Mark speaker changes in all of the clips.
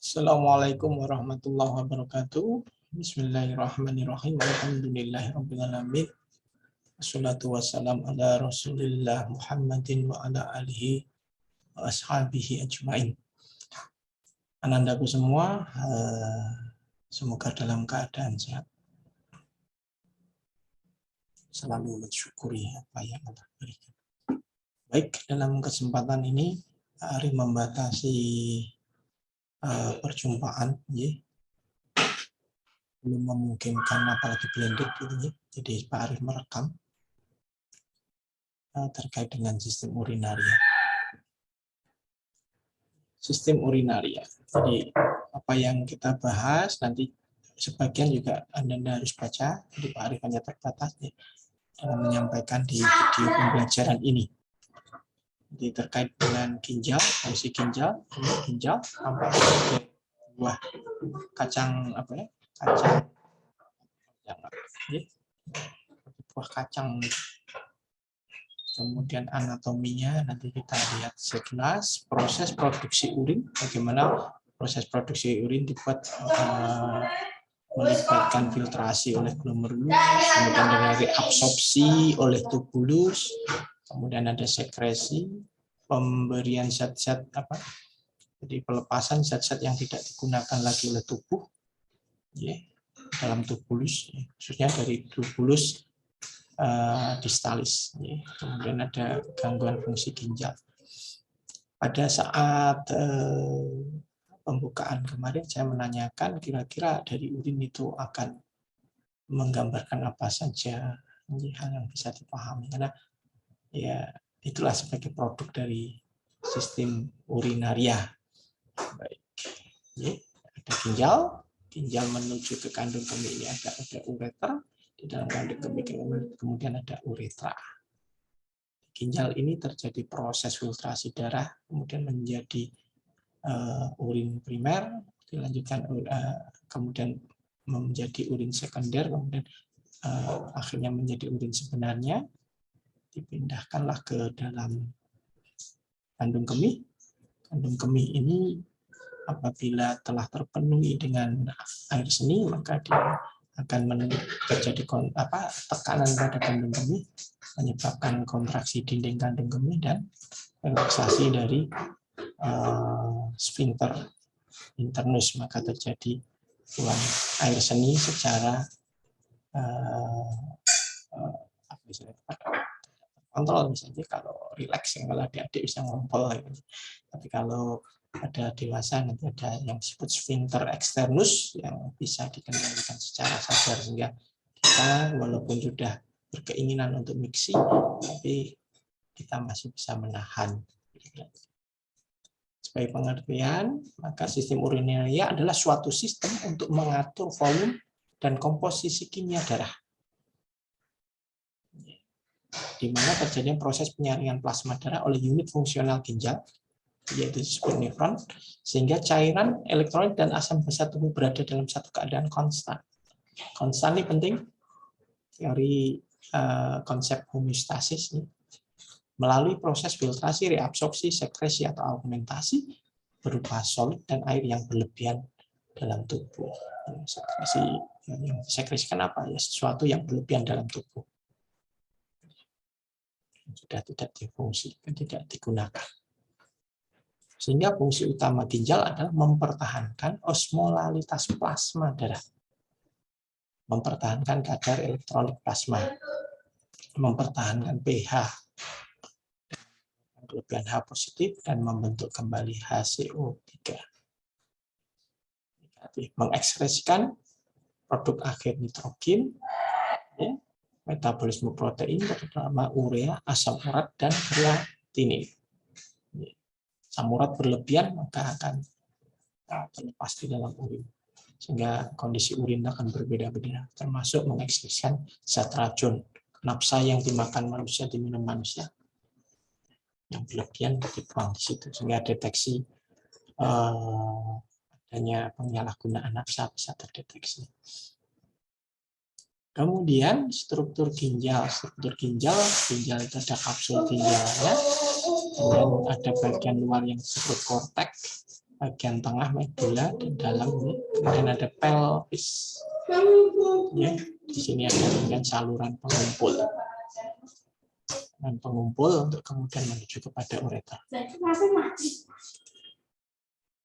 Speaker 1: Assalamualaikum warahmatullahi wabarakatuh. Bismillahirrahmanirrahim. Alhamdulillahirrahmanirrahim. Assalatu wassalam ala rasulillah Muhammadin wa ala alihi wa ashabihi ajma'in. Anandaku semua, semoga dalam keadaan sehat. Selalu mensyukuri apa yang Allah berikan. Baik, dalam kesempatan ini, Ari membatasi perjumpaan, belum memungkinkan apalagi blended gitu ya. Jadi Pak Arif merekam terkait dengan sistem urinaria. Sistem urinaria. Jadi apa yang kita bahas nanti sebagian juga Anda harus baca. Jadi Pak Arif hanya terbatas ya, dalam menyampaikan di video pembelajaran ini. Jadi terkait dengan ginjal, fungsi ginjal tampak sebagai buah kacang buah kacang. Kemudian anatominya nanti kita lihat sekilas. Proses produksi urin, bagaimana proses produksi urin dibuat melibatkan filtrasi oleh glomerulus, kemudian ada reabsorpsi oleh tubulus, kemudian ada sekresi, pemberian zat-zat jadi pelepasan zat-zat yang tidak digunakan lagi oleh tubuh dalam tubulus, khususnya dari tubulus distalis. Kemudian ada gangguan fungsi ginjal. Pada saat pembukaan kemarin saya menanyakan kira-kira dari urin itu akan menggambarkan apa saja hal yang bisa dipahami, karena ya itulah sebagai produk dari sistem urinaria. Baik, ada ginjal menuju ke kandung kemih ini ada ureter. Di dalam kandung kemih kemudian ada uretra. Ginjal ini terjadi proses filtrasi darah, kemudian menjadi urin primer, dilanjutkan kemudian menjadi urin sekunder, kemudian akhirnya menjadi urin sebenarnya, dipindahkanlah ke dalam kandung kemih. Kandung kemih ini apabila telah terpenuhi dengan air seni, maka dia akan terjadi tekanan pada kandung kemih, menyebabkan kontraksi dinding kandung kemih dan relaksasi dari sphincter internus, maka terjadi buang air seni secara kontrol. Misalnya kalau rileks, kalau adik-adik bisa ngompol, tapi kalau ada dewasa nanti ada yang disebut sphincter externus yang bisa dikendalikan secara sadar, sehingga kita walaupun sudah berkeinginan untuk mixing, tapi kita masih bisa menahan. Sebagai pengertian, maka sistem urinaria adalah suatu sistem untuk mengatur volume dan komposisi kimia darah, di mana terjadinya proses penyaringan plasma darah oleh unit fungsional ginjal, yaitu disebut nefron, sehingga cairan, elektrolit, dan asam basa tubuh berada dalam satu keadaan konstan. Konstan ini penting, teori konsep homeostasis ini. Melalui proses filtrasi, reabsorpsi, sekresi, atau augmentasi berupa solid dan air yang berlebihan dalam tubuh. Sekresi apa? Ya, sesuatu yang berlebihan dalam tubuh. Sudah tidak difungsikan, tidak digunakan. Sehingga fungsi utama ginjal adalah mempertahankan osmolalitas plasma darah, mempertahankan kadar elektrolit plasma, mempertahankan pH, kelebihan H positif, dan membentuk kembali HCO3. Mengekspresikan produk akhir nitrogen, metabolisme protein, terutama urea, asam urat, dan kreatinin. Asam urat berlebihan maka akan terlepas di dalam urin, sehingga kondisi urin akan berbeda-beda, termasuk mengekspresikan zat racun, nafsa yang dimakan manusia, diminum manusia, yang berlebihan dibuang di situ, sehingga deteksi adanya penyalahgunaan nafsa bisa terdeteksi. Kemudian struktur ginjal itu ada kapsul ginjalnya, kemudian ada bagian luar yang disebut korteks, bagian tengah medula dan dalam ini. Kemudian ada pelvis. Ya, di sini ada dengan saluran pengumpul. Dan pengumpul untuk kemudian menuju kepada ureter.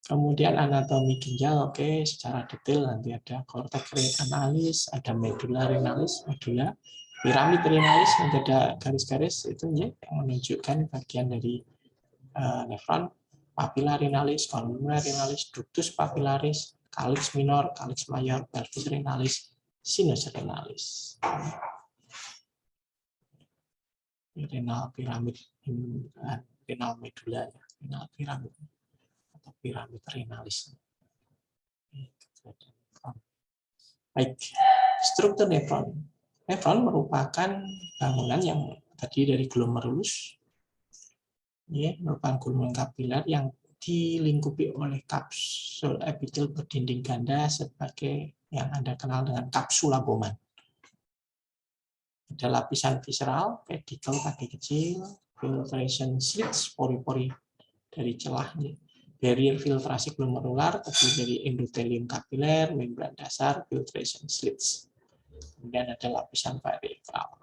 Speaker 1: Kemudian anatomi ginjal, oke, secara detail nanti ada cortex renalis, ada medulla renalis, medulla, piramid renalis, nanti ada garis-garis itu ya, yang menunjukkan bagian dari nefron, papilla renalis, columna renalis, ductus papillaris, calyx minor, calyx major, pelvis renalis, sinus renalis. Renal piramid, renal medulla, renal piramid. Piramid renalis. Baik, struktur nefron. Nefron merupakan bangunan yang terdiri dari glomerulus, ya, merupakan gulungan kapiler yang dilingkupi oleh kapsul epitel berdinding ganda sebagai yang Anda kenal dengan kapsula Bowman. Ada lapisan visceral, pedicle kaki kecil, filtration slits, pori-pori dari celah, barrier filtrasi glomerular, terdiri dari endotelium kapiler, membran dasar, filtration slits. Kemudian ada lapisan peripheral.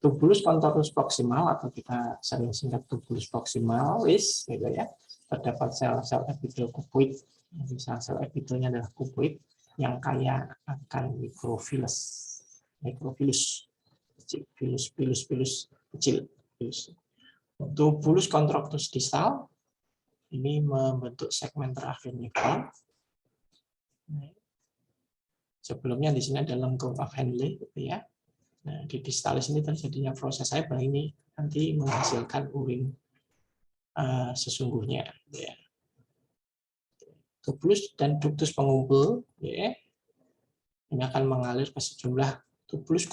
Speaker 1: Tubulus contortus proximal atau kita sering singkat tubulus proximal, gitu ya. Terdapat sel-sel epitel kuboid. Jadi sel-sel epitelnya adalah kuboid yang kaya akan mikrofilus. Mikrofilus kecil, filus kecil. Tubulus contractus distal ini membentuk segmen terakhir nefron. Sebelumnya di sini ada lengkung of Henle, gitu ya. Nah, di distalis ini terjadinya proses Haber ini nanti menghasilkan urin sesungguhnya. Ya. Tubulus dan ductus pengumpul, ya, ini akan mengalir ke sejumlah tubulus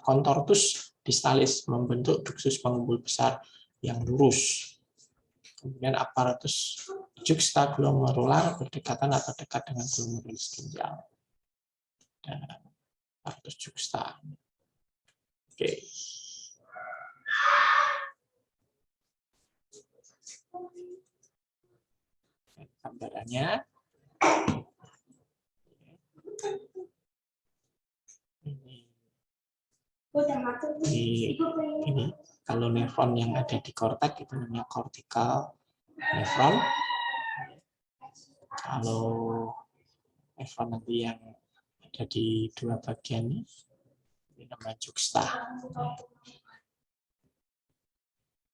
Speaker 1: contortus distalis membentuk ductus pengumpul besar yang lurus. Kemudian aparatus juxtaglomerular berdekatan atau dekat dengan glomerulus ginjal. Dan aparatus juxta. Oke. Gambarannya. Ini kalau nefron yang ada di kortek itu namanya cortical nefron. Kalau nefron nanti yang ada di dua bagian ini namanya juxta.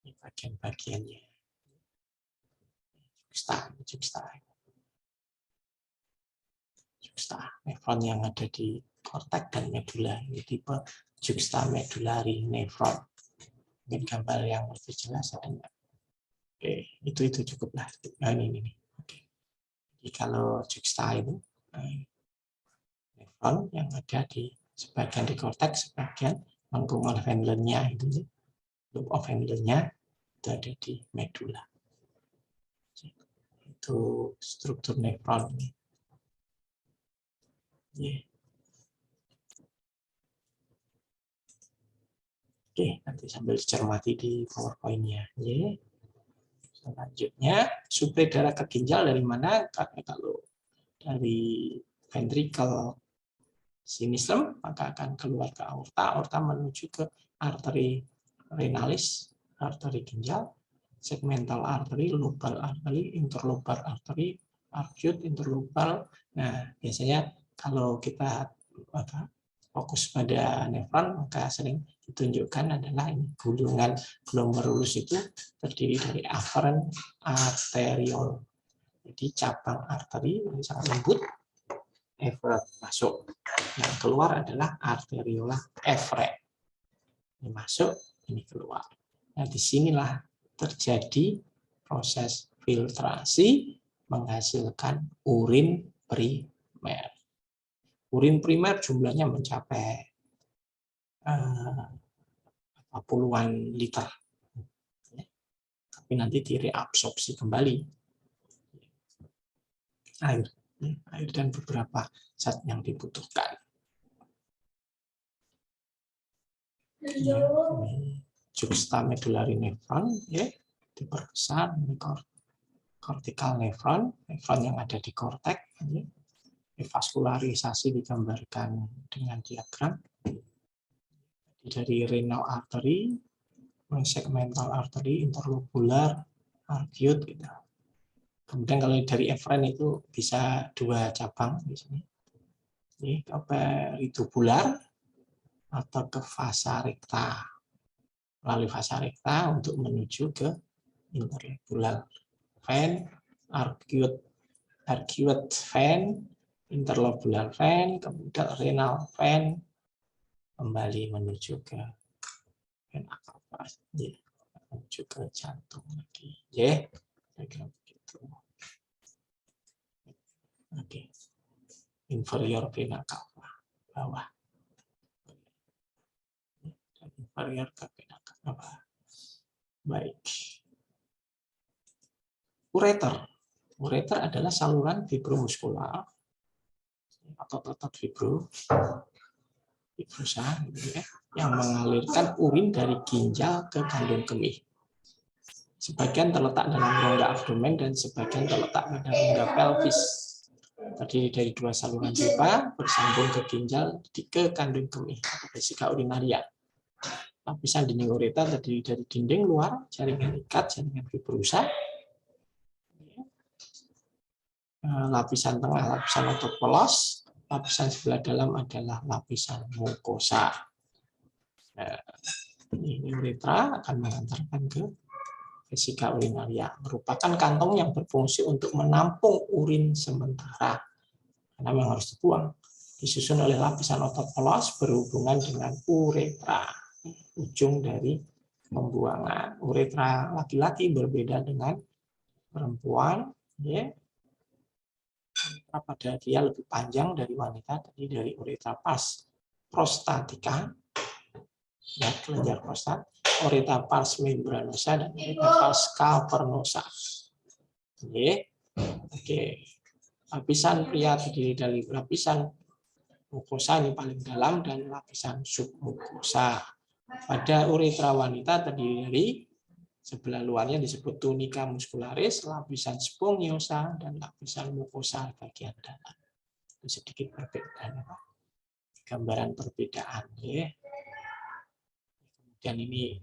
Speaker 1: Ini bagian-bagiannya. Juxta. Nefron yang ada di kortek dan medula ini tipe juxtamedullary nefron. Mungkin gambar yang lebih jelas ada. Oke, itu cukuplah. Nah, ini. Oke. Jadi kalau juxta itu nefron yang ada di sebagian di kortek, sebagian lengkung of Henle-nya itu loop of Henle-nya itu ada di medula. Itu struktur nefron ini. Yeah. Oke, nanti sambil dicermati di PowerPoint-nya. Yeah. Selanjutnya, suplai darah ke ginjal dari mana? Karena kalau dari ventricle sinistem, maka akan keluar ke aorta. Aorta menuju ke arteri renalis, arteri ginjal, segmental arteri, lobal arteri, interlobal arteri, acute, interlobal. Nah, biasanya kalau kita fokus pada nefron, maka sering ditunjukkan adalah ini gulungan glomerulus itu terdiri dari afferent arteriole. Jadi cabang arteri yang sangat lembut, efferent masuk. Yang keluar adalah arteriola efferent. Ini masuk, ini keluar. Nah, disinilah terjadi proses filtrasi menghasilkan urin primer. Urin primer jumlahnya mencapai puluhan liter. Tapi nanti direabsorpsi kembali air dan beberapa zat yang dibutuhkan. juxtamedullary nephron, ya, diperbesar, ini cortical nephron, nephron yang ada di korteks, ya. Vaskularisasi digambarkan dengan diagram. Dari renal artery, segmental artery, interlobular, arcuate, gitu. Kemudian kalau dari efren itu bisa 2 cabang di sini. Ini ke peritubular atau ke vasa recta. Melalui vasa recta untuk menuju ke interlobular vein, arcuate vein, interlobular vein, kemudian renal vein, kembali menuju ke vena cava, menuju ke jantung lagi, ya, kira begitu. Oke, inferior vena cava, bawah, inferior ke vena cava. Baik. Ureter. Ureter adalah saluran fibromuskular atau otot fibrosa, gitu ya, yang mengalirkan urin dari ginjal ke kandung kemih. Sebagian terletak dalam rongga abdomen dan sebagian terletak pada rongga pelvis. Terdiri dari 2 saluran pipa bersambung ke ginjal ke kandung kemih atau vesika urinaria. Lapisan dinding ureter terdiri dari dinding luar, jaringan ikat, jaringan fibrosa. Lapisan tengah, lapisan otot polos. Lapisan sebelah dalam adalah lapisan mukosa. Ini uretra akan mengantarkan ke vesika urinaria, merupakan kantong yang berfungsi untuk menampung urin sementara karena memang harus dibuang. Disusun oleh lapisan otot polos berhubungan dengan uretra, ujung dari pembuangan. Uretra laki-laki berbeda dengan perempuan, ya. Pada dia lebih panjang dari wanita, tadi dari uretra pars prostatica, ya, kelenjar prostat, uretra pars membranosa, dan uretra pars cavernosa. Oke. Lapisan pria terdiri dari lapisan mukosa ini paling dalam dan lapisan submukosa. Pada uretra wanita terdiri dari sebelah luarnya disebut tunica muscularis, lapisan spongiosa, dan lapisan mukosa bagian dalam. Itu sedikit perbedaan, gambaran perbedaan, ya. Kemudian ini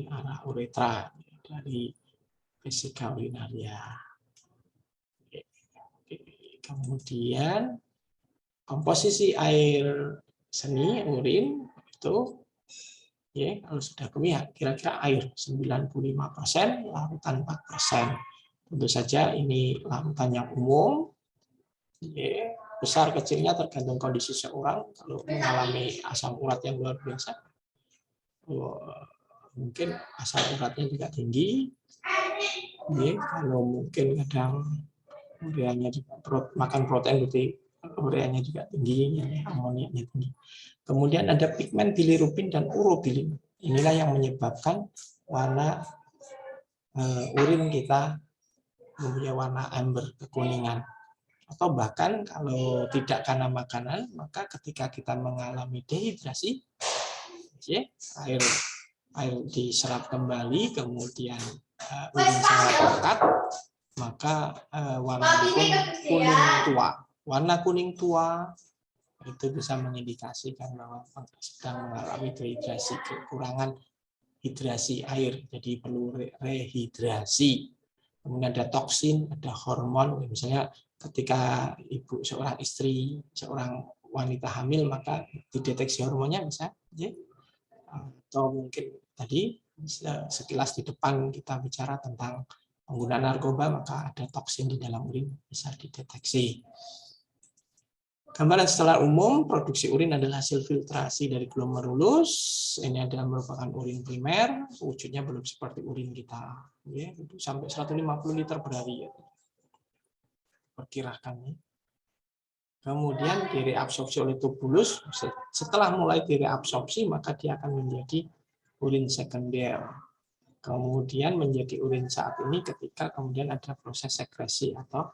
Speaker 1: arah uretra dari vesika urinaria. Kemudian komposisi air seni urin itu, ya, kalau sudah kemih kira-kira air 95%, larutan 4%. Tentu saja ini larutan yang umum, ya, besar kecilnya tergantung kondisi seorang. Kalau mengalami asam urat yang luar biasa, mungkin asam uratnya juga tinggi, ya. Kalau mungkin kadang ureanya juga makan protein berarti ureanya juga tinggi, ya, amoniaknya tinggi. Kemudian ada pigmen bilirubin dan urobilin. Inilah yang menyebabkan warna urin kita mempunyai warna amber, kekuningan. Atau bahkan kalau tidak karena makanan, maka ketika kita mengalami dehidrasi, ya, air diserap kembali, kemudian urin sangat pekat, maka warna pun kuning tua. Warna kuning tua itu bisa mengindikasikan bahwa sedang mengalami dehidrasi, kekurangan hidrasi air, jadi perlu rehidrasi. Kemudian ada toksin, ada hormon, misalnya ketika seorang istri, seorang wanita hamil, maka dideteksi hormonnya bisa, ya. Atau mungkin tadi sekilas di depan kita bicara tentang penggunaan narkoba, maka ada toksin di dalam urin bisa dideteksi. Gambaran secara umum, produksi urin adalah hasil filtrasi dari glomerulus. Ini adalah merupakan urin primer, wujudnya belum seperti urin kita, ya, itu sampai 150 liter per hari, ya, perkirakan. Kemudian direabsorpsi oleh tubulus. Setelah mulai direabsorpsi, maka dia akan menjadi urin sekunder. Kemudian menjadi urin saat ini ketika kemudian ada proses sekresi atau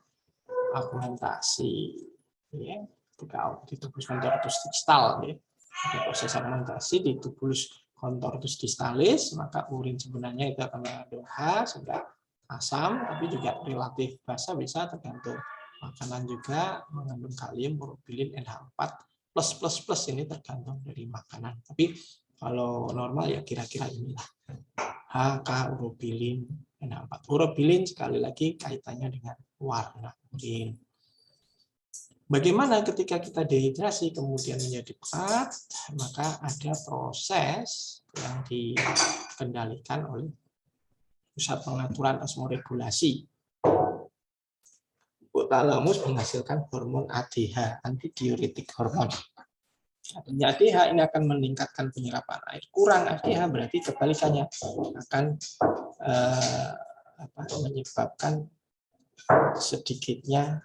Speaker 1: augmentasi, ya, ketika ditubus menjadi distal, ya. Ada proses fermentasi di tubulus contortus distalis, maka urin sebenarnya itu akan mengandung H, sehingga asam, tapi juga relatif basa bisa tergantung makanan juga mengandung kalium, urobilin, NH4 plus ini tergantung dari makanan. Tapi kalau normal ya kira-kira inilah H, K, urobilin, NH4. Urobilin sekali lagi kaitannya dengan warna urin. Bagaimana ketika kita dehidrasi kemudian menjadi pekat, maka ada proses yang dikendalikan oleh pusat pengaturan osmoregulasi. Hipotalamus menghasilkan hormon ADH, antidiuretik hormon. Adanya ADH ini akan meningkatkan penyerapan air. Kurang ADH berarti kebalikannya akan menyebabkan sedikitnya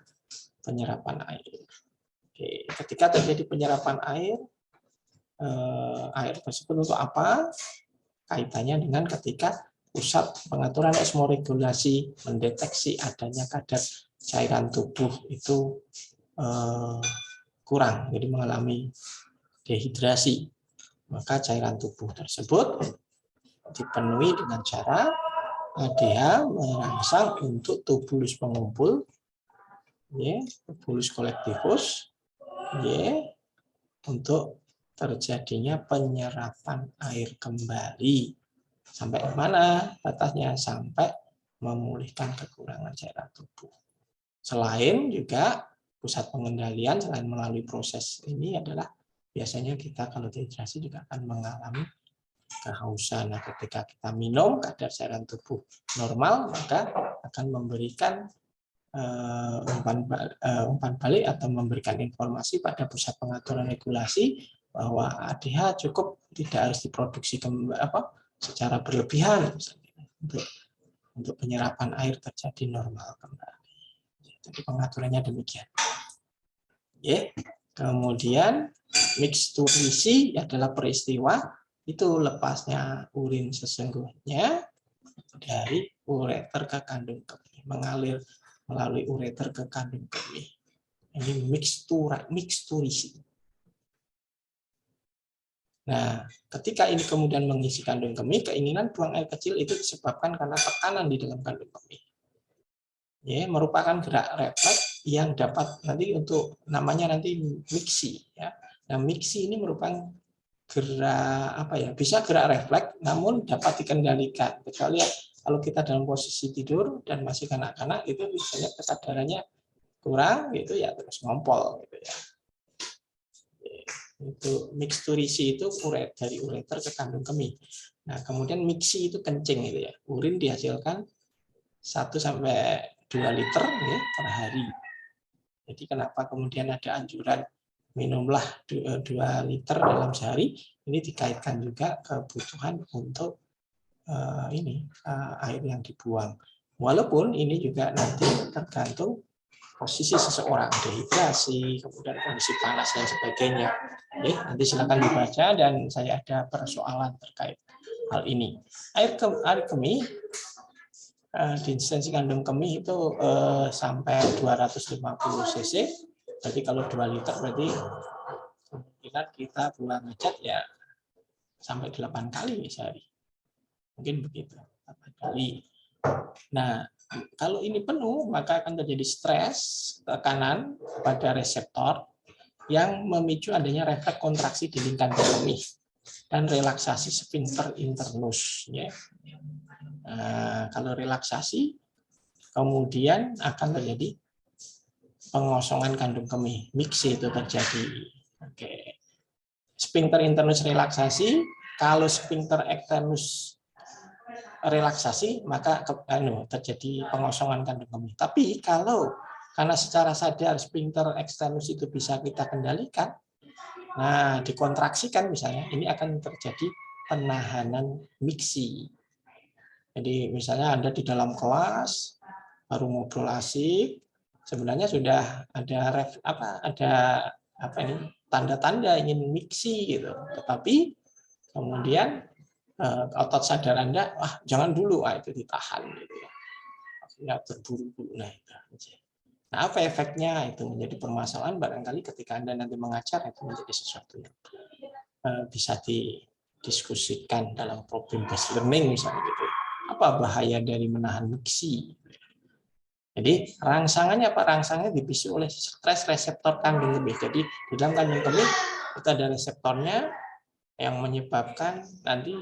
Speaker 1: penyerapan air. Oke, ketika terjadi penyerapan air tersebut untuk apa? Kaitannya dengan ketika pusat pengaturan osmoregulasi mendeteksi adanya kadar cairan tubuh itu kurang, jadi mengalami dehidrasi. Maka cairan tubuh tersebut dipenuhi dengan cara ADH merangsang untuk tubulus pengumpul, tubulus kolektivus, untuk terjadinya penyerapan air kembali. Sampai mana batasnya? Sampai memulihkan kekurangan cairan tubuh. Selain juga pusat pengendalian, selain melalui proses ini adalah biasanya kita kalau dehidrasi juga akan mengalami kehausan. Nah, ketika kita minum kadar cairan tubuh normal, maka akan memberikan umpan balik atau memberikan informasi pada pusat pengaturan regulasi bahwa ADH cukup, tidak harus diproduksi secara berlebihan untuk penyerapan air terjadi normal kembali. Jadi pengaturannya demikian. Kemudian miksturisi adalah peristiwa itu lepasnya urin sesungguhnya dari ureter ke kandung kemih, mengalir melalui ureter ke kandung kemih. Ini miksturisi. Nah, ketika ini kemudian mengisi kandung kemih, keinginan buang air kecil itu disebabkan karena tekanan di dalam kandung kemih. Merupakan gerak refleks yang dapat nanti namanya miksi. Nah, miksi ini merupakan gerak bisa gerak refleks, namun dapat dikendalikan. Kecuali kalau kita dalam posisi tidur dan masih kanak-kanak, itu biasanya kesadarannya kurang, gitu ya, terus ngompol, gitu ya. Itu miksturisi itu dari ureter ke kandung kemih. Nah, kemudian miksi itu kencing, gitu ya. Urin dihasilkan 1-2 liter per hari. Jadi kenapa kemudian ada anjuran minumlah 2 liter dalam sehari, ini dikaitkan juga kebutuhan untuk air yang dibuang. Walaupun ini juga nanti tergantung posisi seseorang, dehidrasi, kemudian kondisi panas dan sebagainya. Nanti silakan dibaca dan saya ada persoalan terkait hal ini. Air kemih, distensi kandung kemih itu sampai 250 cc. Jadi kalau 2 liter berarti kemungkinan kita buang hajat ya sampai 8 kali sehari. Mungkin begitu, 8 kali. Nah, kalau ini penuh, maka akan terjadi stres, tekanan pada reseptor yang memicu adanya refleks kontraksi di lingkaran kemih dan relaksasi sphincter internus. Nah, kalau relaksasi, kemudian akan terjadi pengosongan kandung kemih, miksi itu terjadi. Oke. Sphincter internus relaksasi, kalau sphincter externus relaksasi, maka terjadi pengosongan kandung kemih. Tapi kalau karena secara sadar sphincter externus itu bisa kita kendalikan, nah dikontraksikan misalnya, ini akan terjadi penahanan miksi. Jadi misalnya Anda di dalam kelas baru ngobrol asik, sebenarnya sudah ada tanda-tanda ingin miksi gitu. Tetapi kemudian otot sadar Anda, jangan dulu, itu ditahan gitu ya. Akhirnya terburu-buru. Nah, apa efeknya itu menjadi permasalahan barangkali ketika Anda nanti mengajar itu menjadi sesuatu yang bisa didiskusikan dalam problem based learning misalnya gitu. Apa bahaya dari menahan diksi? Jadi rangsangannya apa? Rangsangannya dipisu oleh stres reseptor kandung kemih. Jadi di dalam kandung kemih itu ada reseptornya yang menyebabkan nanti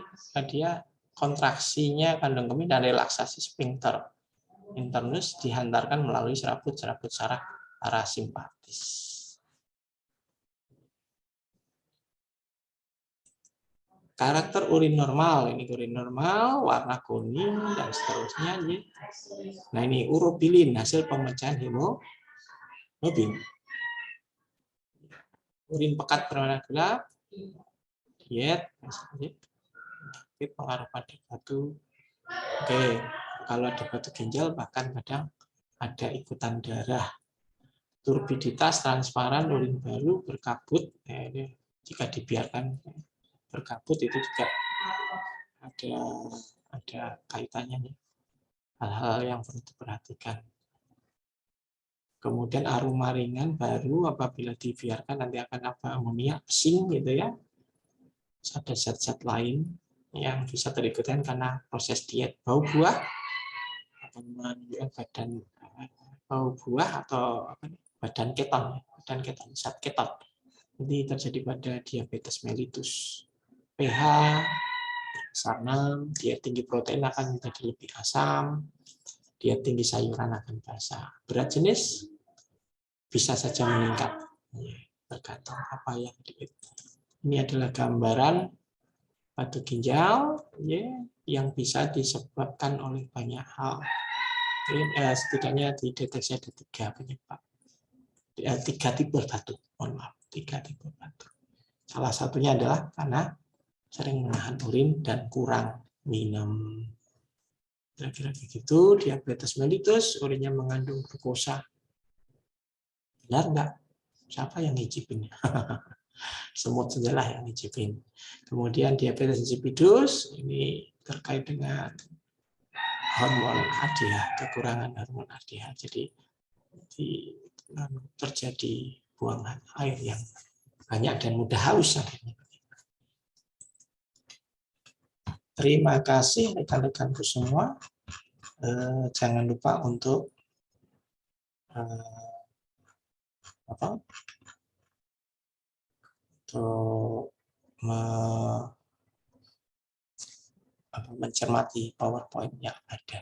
Speaker 1: dia kontraksinya kandung kemih dan relaksasi sphincter internus dihantarkan melalui serabut-serabut saraf parasimpatis. Karakter urin normal, ini urin normal, warna kuning dan seterusnya. Nah ini urobilin, hasil pemecahan hemoglobin. Urin pekat berwarna gelap, diet, pengaruh pada batu. Oke, kalau ada batu ginjal bahkan kadang ada ikutan darah. Turbiditas transparan, urin baru, berkabut. Jika dibiarkan berkabut itu juga ada kaitannya nih. Hal-hal yang perlu diperhatikan. Kemudian aroma ringan baru apabila dibiarkan nanti akan apa? Amonia, pesing gitu ya. Ada zat-zat lain yang bisa terikutkan karena proses diet. Bau buah akan menunjukkan bau buah atau badan keton, zat keton. Ini terjadi pada diabetes mellitus. pH sarnam, dia tinggi protein akan menjadi lebih asam, dia tinggi sayuran akan basah. Berat jenis bisa saja meningkat, tergantung apa yang ini adalah gambaran batu ginjal yang bisa disebabkan oleh banyak hal. Setidaknya dideteksi ada 3 penyebab. 3 tipe batu, mohon maaf, 3 tipe batu. Salah satunya adalah karena sering menahan urin dan kurang minum. Kira-kira begitu, diabetes mellitus, urinnya mengandung glukosa. Benar nggak? Siapa yang ngicipin? Semut sajalah yang ngicipin. Kemudian diabetes insipidus, ini terkait dengan hormon ADH, kekurangan hormon ADH. Jadi terjadi buangan air yang banyak dan mudah haus akhirnya. Terima kasih rekan-rekanku semua. Jangan lupa untuk mencermati PowerPoint yang ada.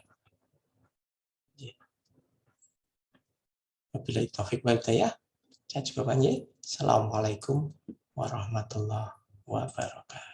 Speaker 1: Wabillahi taufiq wal hidayah. Saya juga Assalamualaikum warahmatullahi wabarakatuh.